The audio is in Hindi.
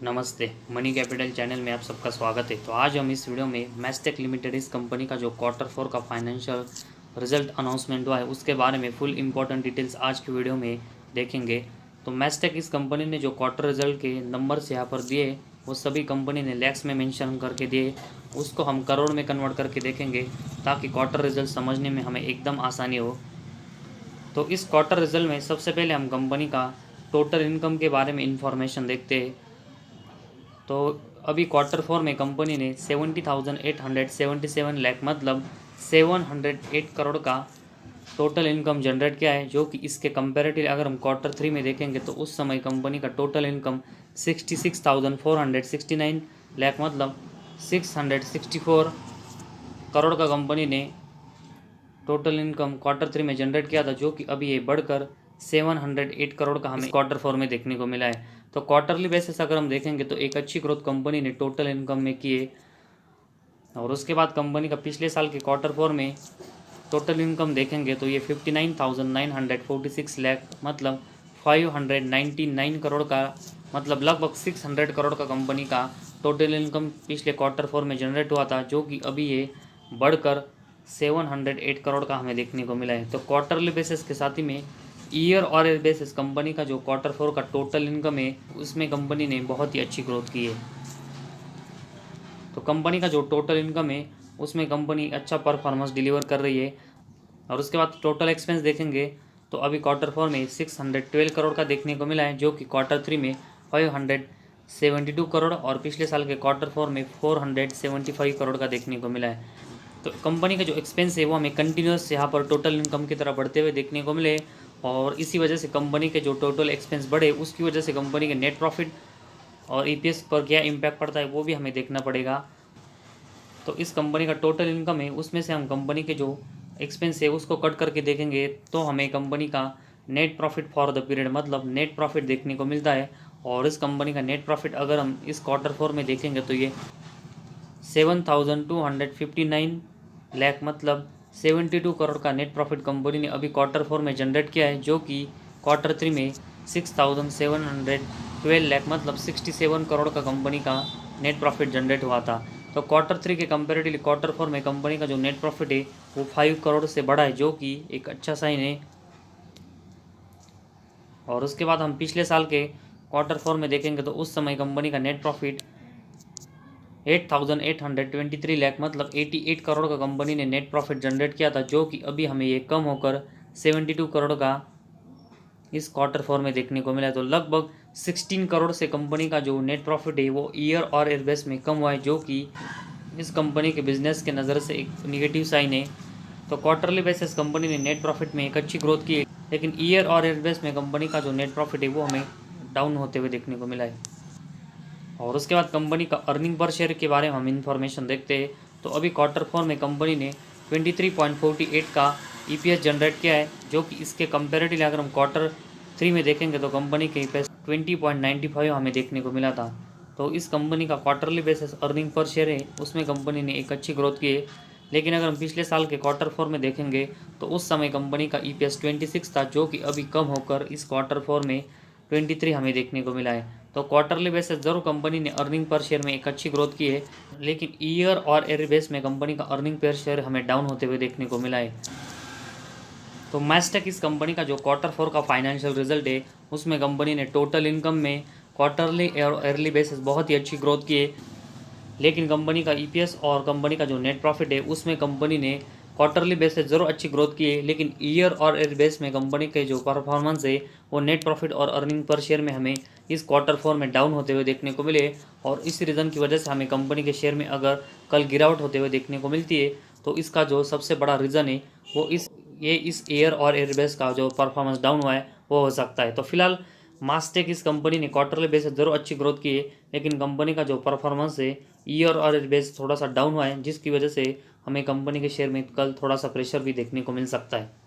नमस्ते, मनी कैपिटल चैनल में आप सबका स्वागत है। तो आज हम इस वीडियो में मैस्टेक लिमिटेड इस कंपनी का जो Q4 का फाइनेंशियल रिजल्ट अनाउंसमेंट हुआ है उसके बारे में फुल इंपॉर्टेंट डिटेल्स आज की वीडियो में देखेंगे। तो मैस्टेक इस कंपनी ने जो क्वार्टर रिजल्ट के नंबर्स यहाँ पर दिए वो सभी कंपनी ने लैक्स में मेंशन करके दिए, उसको हम करोड़ में कन्वर्ट करके देखेंगे ताकि क्वार्टर रिजल्ट समझने में हमें एकदम आसानी हो। तो इस क्वार्टर रिजल्ट में सबसे पहले हम कंपनी का टोटल इनकम के बारे में इंफॉर्मेशन देखते हैं। तो अभी Q4 में कंपनी ने 70,877 लाख मतलब 708 करोड़ का टोटल इनकम जनरेट किया है, जो कि इसके कंपैरेटिव अगर हम Q3 में देखेंगे तो उस समय कंपनी का टोटल इनकम 66,469 लाख मतलब 664 करोड़ का कंपनी ने टोटल इनकम Q3 में जनरेट किया था, जो कि अभी ये बढ़कर 708 करोड़ का हमें Q4 में देखने को मिला है। तो क्वार्टरली बेसिस अगर हम देखेंगे तो एक अच्छी ग्रोथ कंपनी ने टोटल इनकम में की है। और उसके बाद कंपनी का पिछले साल के Q4 में टोटल इनकम देखेंगे तो ये 59,946 लाख मतलब 599 करोड़ का मतलब लगभग 600 करोड़ का कंपनी का टोटल इनकम पिछले Q4 में जनरेट हुआ था, जो कि अभी ये बढ़कर 708 करोड़ का हमें देखने को मिला है। तो क्वार्टरली बेसिस के साथ ही में ईयर और बेसिस कंपनी का जो Q4 का टोटल इनकम है उसमें कंपनी ने बहुत ही अच्छी ग्रोथ की है। तो कंपनी का जो टोटल इनकम है उसमें कंपनी अच्छा परफॉर्मेंस डिलीवर कर रही है। और उसके बाद टोटल एक्सपेंस देखेंगे तो अभी Q4 में 612 करोड़ का देखने को मिला है, जो कि Q3 में 572 करोड़ और पिछले साल के Q4 में 475 करोड़ का देखने को मिला है। तो कंपनी का जो एक्सपेंस है वो हमें कंटिन्यूस यहाँ पर टोटल इनकम की तरह बढ़ते हुए देखने को मिले और इसी वजह से कंपनी के जो टोटल एक्सपेंस बढ़े उसकी वजह से कंपनी के नेट प्रॉफिट और ईपीएस पर क्या इम्पैक्ट पड़ता है वो भी हमें देखना पड़ेगा। तो इस कंपनी का टोटल इनकम है उसमें से हम कंपनी के जो एक्सपेंस है उसको कट करके देखेंगे तो हमें कंपनी का net profit for the period मतलब नेट प्रॉफिट देखने को मिलता है। और इस कंपनी का नेट प्रॉफिट अगर हम इस Q4 में देखेंगे तो ये 7,259 लाख मतलब 72 करोड़ का नेट प्रॉफिट कंपनी ने अभी Q4 में जनरेट किया है, जो कि Q3 में 6,712 लाख मतलब 67 करोड़ का कंपनी का नेट प्रॉफिट जनरेट हुआ था। तो Q3 के कंपेरेटिवली Q4 में कंपनी का जो नेट प्रॉफिट है वो 5 करोड़ से बढ़ा है, जो कि एक अच्छा साइन है। और उसके बाद हम पिछले साल के Q4 में देखेंगे तो उस समय कंपनी का नेट प्रॉफिट 8,823 लाख मतलब 88 करोड़ का कंपनी ने नेट प्रॉफिट जनरेट किया था, जो कि अभी हमें ये कम होकर 72 करोड़ का इस Q4 में देखने को मिला है। तो लगभग 16 करोड़ से कंपनी का जो नेट प्रॉफिट है वो ईयर और ईयर बेस में कम हुआ है, जो कि इस कंपनी के बिजनेस के नज़र से एक निगेटिव साइन है। तो क्वार्टरली बेसिस कंपनी ने नेट प्रॉफिट में एक अच्छी ग्रोथ की है, लेकिन ईयर और ईयर बेस में कंपनी का जो नेट प्रॉफिट है वो हमें डाउन होते हुए देखने को मिला है। और उसके बाद कंपनी का अर्निंग पर शेयर के बारे में हम इंफॉर्मेशन देखते हैं। तो अभी Q4 में कंपनी ने 23.48 का ईपीएस जनरेट किया है, जो कि इसके कंपेरेटिवली अगर हम Q3 में देखेंगे तो कंपनी के ईपीएस 20.95 हमें देखने को मिला था। तो इस कंपनी का quarterly basis earning per share है उसमें कंपनी ने एक अच्छी ग्रोथ की है। लेकिन अगर हम पिछले साल के Q4 में देखेंगे तो उस समय कंपनी का ईपीएस 26 था, जो कि अभी कम होकर इस Q4 में 23 हमें देखने को मिला है। तो क्वार्टरली बेसिस जरूर कंपनी ने अर्निंग पर शेयर में एक अच्छी ग्रोथ की है, लेकिन ईयर और ईयर बेस में कंपनी का अर्निंग पर शेयर हमें डाउन होते हुए देखने को मिला है। तो मैस्टेक इस कंपनी का जो Q4 का फाइनेंशियल रिजल्ट है उसमें कंपनी ने टोटल इनकम में क्वार्टरली और ईयरली बेसिस बहुत ही अच्छी ग्रोथ की है, लेकिन कंपनी का ईपीएस और कंपनी का जो नेट प्रॉफिट है उसमें कंपनी ने क्वार्टरली बेसिस जरूर अच्छी ग्रोथ की है, लेकिन ईयर और ईयर बेस में कंपनी के जो परफॉर्मेंस है वो नेट प्रॉफिट और अर्निंग पर शेयर में हमें इस Q4 में डाउन होते हुए देखने को मिले। और इस रीज़न की वजह से हमें कंपनी के शेयर में अगर कल गिरावट होते हुए देखने को मिलती है तो इसका जो सबसे बड़ा रीज़न है वो इस ईयर और ईयर बेस का जो परफॉर्मेंस डाउन हुआ है वो हो सकता है। तो फिलहाल मास्टेक इस कंपनी ने क्वार्टरली बेसिस जरूर अच्छी ग्रोथ की है, लेकिन कंपनी का जो परफॉर्मेंस है ईयर और बेस थोड़ा सा डाउन हुआ है, जिसकी वजह से हमें कंपनी के शेयर में कल थोड़ा सा प्रेशर भी देखने को मिल सकता है।